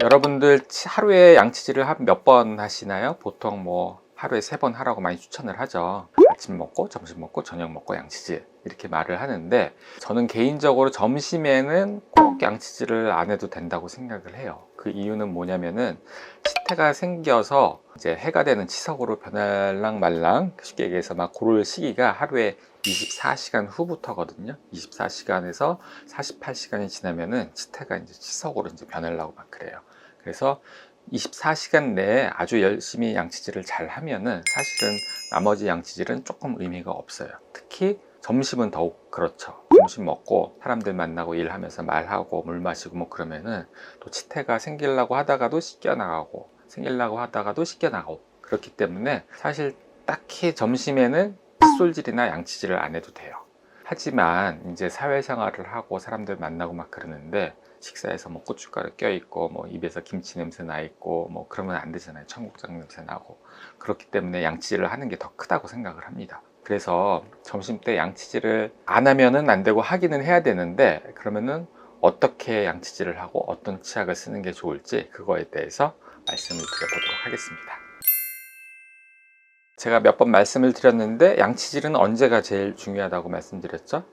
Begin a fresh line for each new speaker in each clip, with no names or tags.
여러분들 하루에 양치질을 몇 번 하시나요? 보통 뭐 하루에 3번 하라고 많이 추천을 하죠. 아침 먹고 점심 먹고 저녁 먹고 양치질 이렇게 말을 하는데, 저는 개인적으로 점심에는 꼭 양치질을 안 해도 된다고 생각을 해요. 그 이유는 뭐냐면은 치태가 생겨서 이제 해가 되는 치석으로 변할랑 말랑, 쉽게 얘기해서 막 그럴 시기가 하루에 24시간 후부터거든요. 24시간에서 48시간이 지나면은 치태가 이제 치석으로 이제 변하려고 막 그래요. 그래서 24시간 내에 아주 열심히 양치질을 잘 하면은 사실은 나머지 양치질은 조금 의미가 없어요. 특히 점심은 더욱 그렇죠. 점심 먹고 사람들 만나고 일하면서 말하고 물 마시고 뭐 그러면은 또 치태가 생기려고 하다가도 씻겨나가고 생기려고 하다가도 씻겨나가고, 그렇기 때문에 사실 딱히 점심에는 칫솔질이나 양치질을 안 해도 돼요. 하지만 이제 사회생활을 하고 사람들 만나고 막 그러는데, 식사에서 뭐 고춧가루 껴있고 뭐 입에서 김치 냄새 나 있고 뭐 그러면 안 되잖아요. 청국장 냄새 나고. 그렇기 때문에 양치질을 하는 게 더 크다고 생각을 합니다. 그래서 점심 때 양치질을 안 하면은 안 되고 하기는 해야 되는데, 그러면은 어떻게 양치질을 하고 어떤 치약을 쓰는 게 좋을지 그거에 대해서 말씀을 드려보도록 하겠습니다. 제가 몇 번 말씀을 드렸는데, 양치질은 언제가 제일 중요하다고 말씀드렸죠?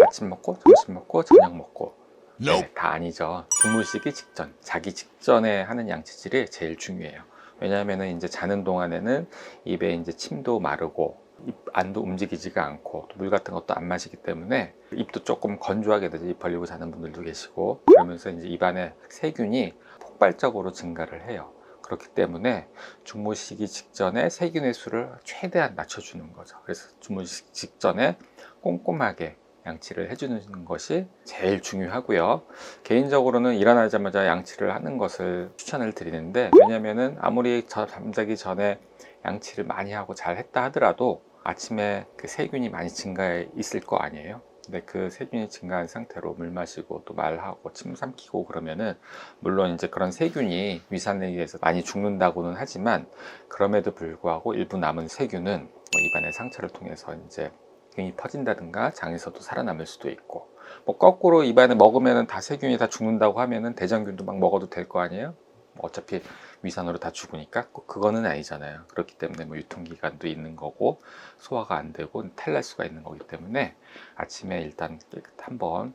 아침 먹고 점심 먹고 저녁 먹고. 네, 다 아니죠. 주무시기 직전, 자기 직전에 하는 양치질이 제일 중요해요. 왜냐하면 이제 자는 동안에는 입에 이제 침도 마르고 입 안도 움직이지가 않고 물 같은 것도 안 마시기 때문에 입도 조금 건조하게 되죠. 입 벌리고 자는 분들도 계시고, 그러면서 이제 입안에 세균이 폭발적으로 증가를 해요. 그렇기 때문에 주무시기 직전에 세균의 수를 최대한 낮춰주는 거죠. 그래서 주무시기 직전에 꼼꼼하게 양치를 해주는 것이 제일 중요하고요. 개인적으로는 일어나자마자 양치를 하는 것을 추천을 드리는데, 왜냐면은 아무리 잠자기 전에 양치를 많이 하고 잘 했다 하더라도 아침에 그 세균이 많이 증가해 있을 거 아니에요. 근데 그 세균이 증가한 상태로 물 마시고 또 말하고 침 삼키고 그러면은, 물론 이제 그런 세균이 위산에 의해서 많이 죽는다고는 하지만, 그럼에도 불구하고 일부 남은 세균은 뭐 입안의 상처를 통해서 이제 세균이 퍼진다든가 장에서도 살아남을 수도 있고, 뭐 거꾸로 입안에 먹으면 다 세균이 다 죽는다고 하면은 대장균도 막 먹어도 될 거 아니에요? 뭐 어차피 위산으로 다 죽으니까 꼭 그거는 아니잖아요. 그렇기 때문에 뭐 유통기간도 있는 거고 소화가 안 되고 탈날 수가 있는 거기 때문에 아침에 일단 한번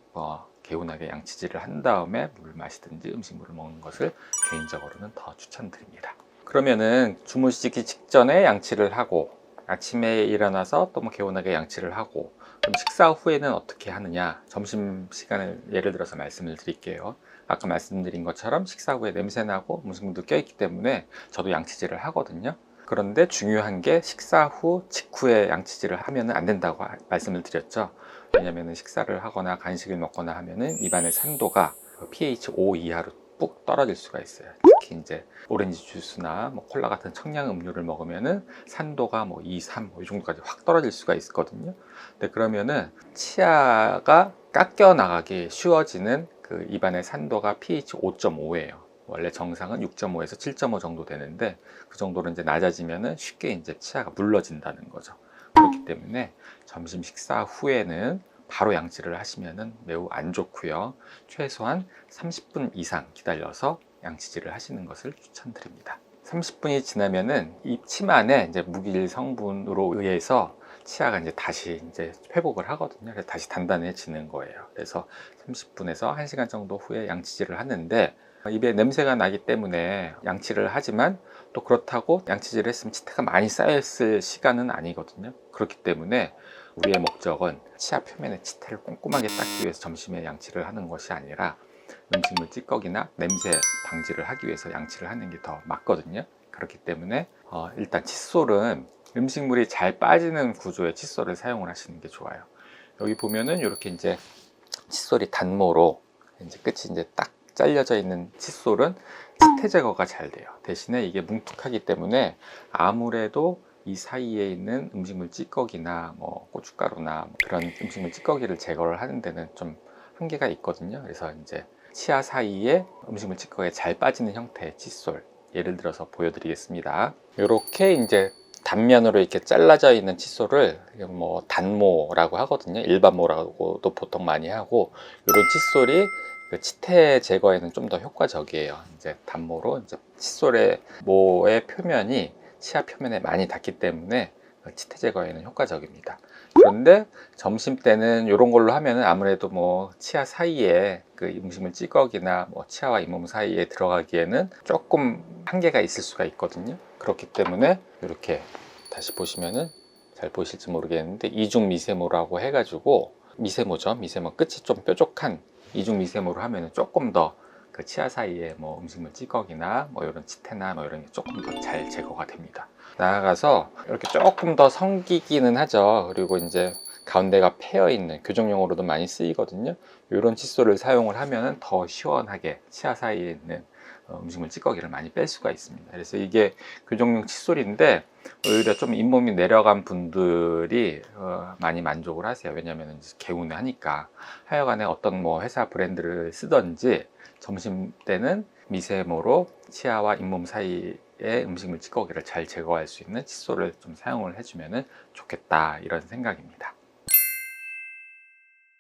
개운하게 양치질을 한 다음에 물 마시든지 음식물을 먹는 것을 개인적으로는 더 추천드립니다. 그러면은 주무시기 직전에 양치를 하고 아침에 일어나서 또 뭐 개운하게 양치를 하고, 그럼 식사 후에는 어떻게 하느냐? 점심시간을 예를 들어서 말씀을 드릴게요. 아까 말씀드린 것처럼 식사 후에 냄새나고 음식물도 껴있기 때문에 저도 양치질을 하거든요. 그런데 중요한 게 식사 후 직후에 양치질을 하면 안 된다고 말씀을 드렸죠. 왜냐하면 식사를 하거나 간식을 먹거나 하면은 입안의 산도가 pH 5 이하로 뚝 떨어질 수가 있어요. 특히 이제 오렌지 주스나 뭐 콜라 같은 청량 음료를 먹으면은 산도가 뭐 2, 3, 이 정도까지 확 떨어질 수가 있거든요. 근데 그러면은 치아가 깎여 나가기 쉬워지는 그 입안의 산도가 pH 5.5예요. 원래 정상은 6.5에서 7.5 정도 되는데, 그 정도로 이제 낮아지면은 쉽게 이제 치아가 물러진다는 거죠. 그렇기 때문에 점심 식사 후에는 바로 양치를 하시면은 매우 안 좋고요. 최소한 30분 이상 기다려서 양치질을 하시는 것을 추천드립니다. 30분이 지나면은 이 치만에 이제 무기질 성분으로 의해서 치아가 이제 다시 이제 회복을 하거든요. 그래서 다시 단단해지는 거예요. 그래서 30분에서 1시간 정도 후에 양치질을 하는데, 입에 냄새가 나기 때문에 양치를 하지만 또 그렇다고 양치질을 했으면 치태가 많이 쌓였을 시간은 아니거든요. 그렇기 때문에 우리의 목적은 치아 표면의 치태를 꼼꼼하게 닦기 위해서 점심에 양치를 하는 것이 아니라 음식물 찌꺼기나 냄새 방지를 하기 위해서 양치를 하는 게 더 맞거든요. 그렇기 때문에 일단 칫솔은 음식물이 잘 빠지는 구조의 칫솔을 사용을 하시는 게 좋아요. 여기 보면은 이렇게 이제 칫솔이 단모로 이제 끝이 이제 딱 잘려져 있는 칫솔은 치태 제거가 잘 돼요. 대신에 이게 뭉툭하기 때문에 아무래도 이 사이에 있는 음식물 찌꺼기나 뭐 고춧가루나 뭐 그런 음식물 찌꺼기를 제거를 하는 데는 좀 한계가 있거든요. 그래서 이제 치아 사이에 음식물 찌꺼기가 잘 빠지는 형태의 칫솔, 예를 들어서 보여드리겠습니다. 이렇게 이제 단면으로 이렇게 잘라져 있는 칫솔을 뭐 단모라고 하거든요. 일반모라고도 보통 많이 하고, 이런 칫솔이 그 치태 제거에는 좀 더 효과적이에요. 이제 단모로 이제 칫솔의 모의 표면이 치아 표면에 많이 닿기 때문에 치태 제거에는 효과적입니다. 그런데 점심 때는 이런 걸로 하면은 아무래도 뭐 치아 사이에 그 음식물 찌꺼기나 뭐 치아와 잇몸 사이에 들어가기에는 조금 한계가 있을 수가 있거든요. 그렇기 때문에 이렇게 다시 보시면은 잘 보실지 모르겠는데 이중 미세모라고 해가지고 미세모죠. 미세모 끝이 좀 뾰족한 이중 미세모로 하면은 조금 더 그 치아 사이에 뭐 음식물 찌꺼기나 뭐 이런 치태나 뭐 이런 게 조금 더 잘 제거가 됩니다. 나아가서 이렇게 조금 더 성기기는 하죠. 그리고 이제 가운데가 패여 있는 교정용으로도 많이 쓰이거든요. 이런 칫솔을 사용을 하면 더 시원하게 치아 사이에 있는 음식물 찌꺼기를 많이 뺄 수가 있습니다. 그래서 이게 교정용 칫솔인데 오히려 좀 잇몸이 내려간 분들이 많이 만족을 하세요. 왜냐하면 개운하니까. 하여간에 어떤 뭐 회사 브랜드를 쓰던지 점심 때는 미세모로 치아와 잇몸 사이에 음식물 찌꺼기를 잘 제거할 수 있는 칫솔을 좀 사용을 해주면 좋겠다, 이런 생각입니다.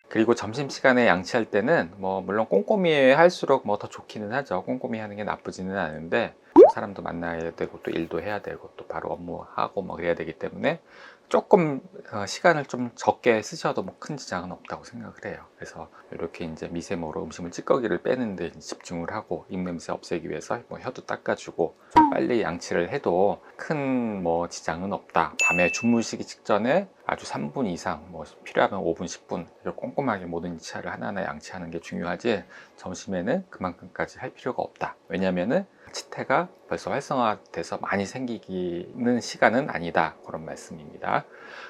그리고 점심시간에 양치할 때는 뭐 물론 꼼꼼히 할수록 뭐 더 좋기는 하죠. 꼼꼼히 하는 게 나쁘지는 않은데 사람도 만나야 되고 또 일도 해야 되고 또 바로 업무하고 뭐 그래야 되기 때문에 조금 시간을 좀 적게 쓰셔도 뭐 큰 지장은 없다고 생각을 해요. 그래서 이렇게 이제 미세모로 음식물 찌꺼기를 빼는 데 집중을 하고 입냄새 없애기 위해서 뭐 혀도 닦아주고 좀 빨리 양치를 해도 큰 뭐 지장은 없다. 밤에 주무시기 직전에 아주 3분 이상, 뭐 필요하면 5분, 10분 꼼꼼하게 모든 치아를 하나하나 양치하는 게 중요하지 점심에는 그만큼까지 할 필요가 없다. 왜냐면은 치태가 벌써 활성화돼서 많이 생기는 시간은 아니다, 그런 말씀입니다.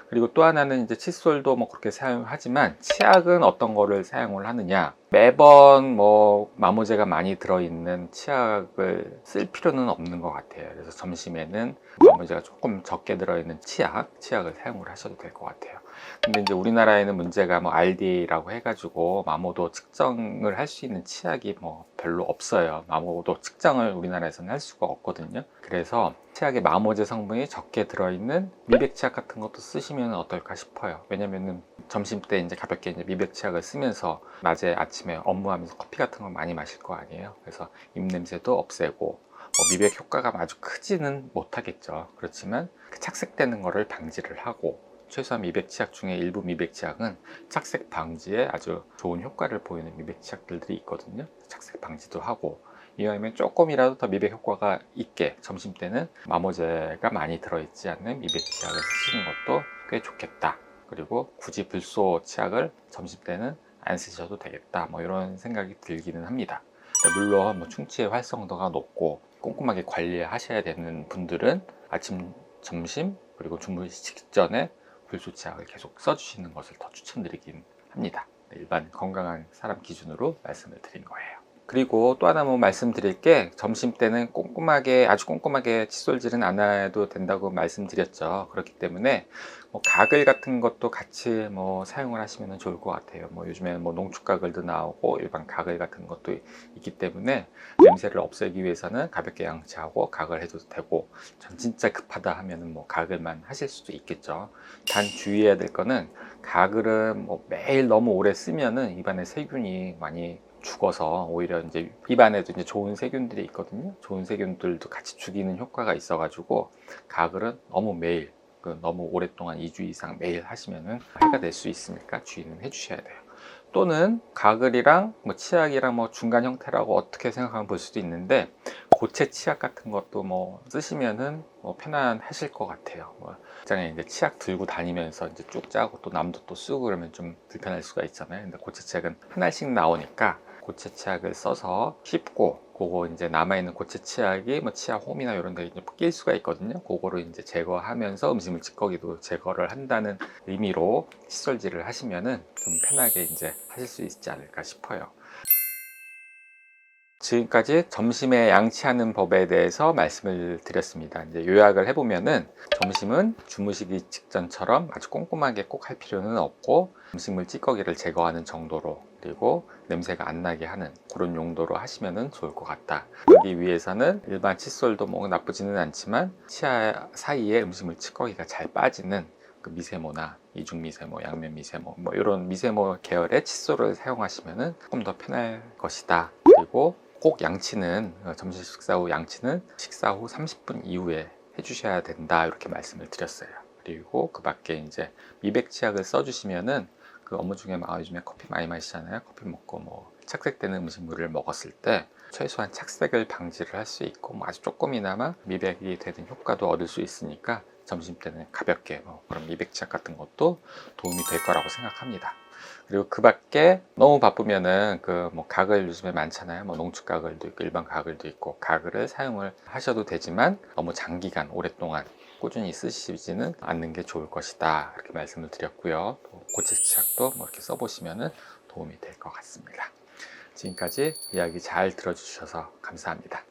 그리고 또 하나는 이제 칫솔도 뭐 그렇게 사용하지만 치약은 어떤 거를 사용을 하느냐, 매번 뭐 마모제가 많이 들어있는 치약을 쓸 필요는 없는 것 같아요. 그래서 점심에는 마모제가 조금 적게 들어있는 치약을 사용을 하셔도 될 것 같아요. 근데 이제 우리나라에는 문제가 뭐 RDA라고 해가지고 마모도 측정을 할 수 있는 치약이 뭐 별로 없어요. 마모도 측정을 우리나라에서는 할 수가 없거든요. 그래서 치약에 마모제 성분이 적게 들어있는 미백 치약 같은 것도 쓰시면 어떨까 싶어요. 왜냐면은 점심 때 이제 가볍게 이제 미백 치약을 쓰면서 낮에 아침에 업무하면서 커피 같은 걸 많이 마실 거 아니에요. 그래서 입냄새도 없애고 뭐 미백 효과가 아주 크지는 못하겠죠. 그렇지만 그 착색되는 거를 방지를 하고, 최소한 미백 치약 중에 일부 미백 치약은 착색 방지에 아주 좋은 효과를 보이는 미백 치약들이 있거든요. 착색 방지도 하고, 이왕이면 조금이라도 더 미백 효과가 있게 점심 때는 마모제가 많이 들어있지 않는 미백 치약을 쓰시는 것도 꽤 좋겠다. 그리고 굳이 불소 치약을 점심 때는 안 쓰셔도 되겠다, 뭐 이런 생각이 들기는 합니다. 물론 뭐 충치의 활성도가 높고 꼼꼼하게 관리하셔야 되는 분들은 아침, 점심, 그리고 주무시기 직전에 불소 치약을 계속 써주시는 것을 더 추천드리긴 합니다. 일반 건강한 사람 기준으로 말씀을 드린 거예요. 그리고 또 하나 뭐 말씀드릴 게, 점심 때는 꼼꼼하게, 아주 꼼꼼하게 칫솔질은 안 해도 된다고 말씀드렸죠. 그렇기 때문에 뭐 가글 같은 것도 같이 뭐 사용을 하시면 좋을 것 같아요. 뭐 요즘에는 뭐 농축 가글도 나오고 일반 가글 같은 것도 있기 때문에 냄새를 없애기 위해서는 가볍게 양치하고 가글 해도 되고, 전 진짜 급하다 하면은 뭐 가글만 하실 수도 있겠죠. 단 주의해야 될 거는, 가글은 뭐 매일 너무 오래 쓰면은 입안에 세균이 많이 죽어서 오히려 이제 입안에도 이제 좋은 세균들이 있거든요. 좋은 세균들도 같이 죽이는 효과가 있어가지고 가글은 너무 매일, 너무 오랫동안 2주 이상 매일 하시면은 해가 될 수 있으니까 주의는 해주셔야 돼요. 또는 가글이랑 뭐 치약이랑 뭐 중간 형태라고 어떻게 생각하면 볼 수도 있는데, 고체 치약 같은 것도 뭐 쓰시면은 뭐 편안하실 것 같아요. 뭐 직장에 이제 치약 들고 다니면서 이제 쭉 짜고 또 남도 또 쓰고 그러면 좀 불편할 수가 있잖아요. 근데 고체 치약은 하나씩 나오니까 고체 치약을 써서 씹고, 그거 이제 남아있는 고체 치약이 뭐 치아 홈이나 이런 데 이제 낄 수가 있거든요. 그거를 이제 제거하면서 음식물 찌꺼기도 제거를 한다는 의미로 칫솔질을 하시면은 좀 편하게 이제 하실 수 있지 않을까 싶어요. 지금까지 점심에 양치하는 법에 대해서 말씀을 드렸습니다. 이제 요약을 해보면은, 점심은 주무시기 직전처럼 아주 꼼꼼하게 꼭 할 필요는 없고, 음식물 찌꺼기를 제거하는 정도로, 그리고 냄새가 안 나게 하는 그런 용도로 하시면 좋을 것 같다. 여기 위해서는 일반 칫솔도 뭐 나쁘지는 않지만 치아 사이에 음식물 찌꺼기가 잘 빠지는 그 미세모나 이중미세모, 양면미세모 뭐 이런 미세모 계열의 칫솔을 사용하시면은 조금 더 편할 것이다. 그리고 꼭 양치는 점심 식사 후 양치는 식사 후 30분 이후에 해주셔야 된다 이렇게 말씀을 드렸어요. 그리고 그 밖에 이제 미백 치약을 써주시면은 그 업무 중에 요즘에 커피 많이 마시잖아요. 커피 먹고 뭐 착색되는 음식물을 먹었을 때 최소한 착색을 방지를 할 수 있고 뭐 아주 조금이나마 미백이 되는 효과도 얻을 수 있으니까 점심 때는 가볍게 뭐 그런 미백 치약 같은 것도 도움이 될 거라고 생각합니다. 그리고 그 밖에 너무 바쁘면은 그 뭐 가글 요즘에 많잖아요. 뭐 농축 가글도 있고 일반 가글도 있고 가글을 사용을 하셔도 되지만 너무 장기간 오랫동안 꾸준히 쓰시지는 않는 게 좋을 것이다 이렇게 말씀을 드렸고요. 또 고체 치약도 뭐 이렇게 써보시면은 도움이 될 것 같습니다. 지금까지 이야기 잘 들어주셔서 감사합니다.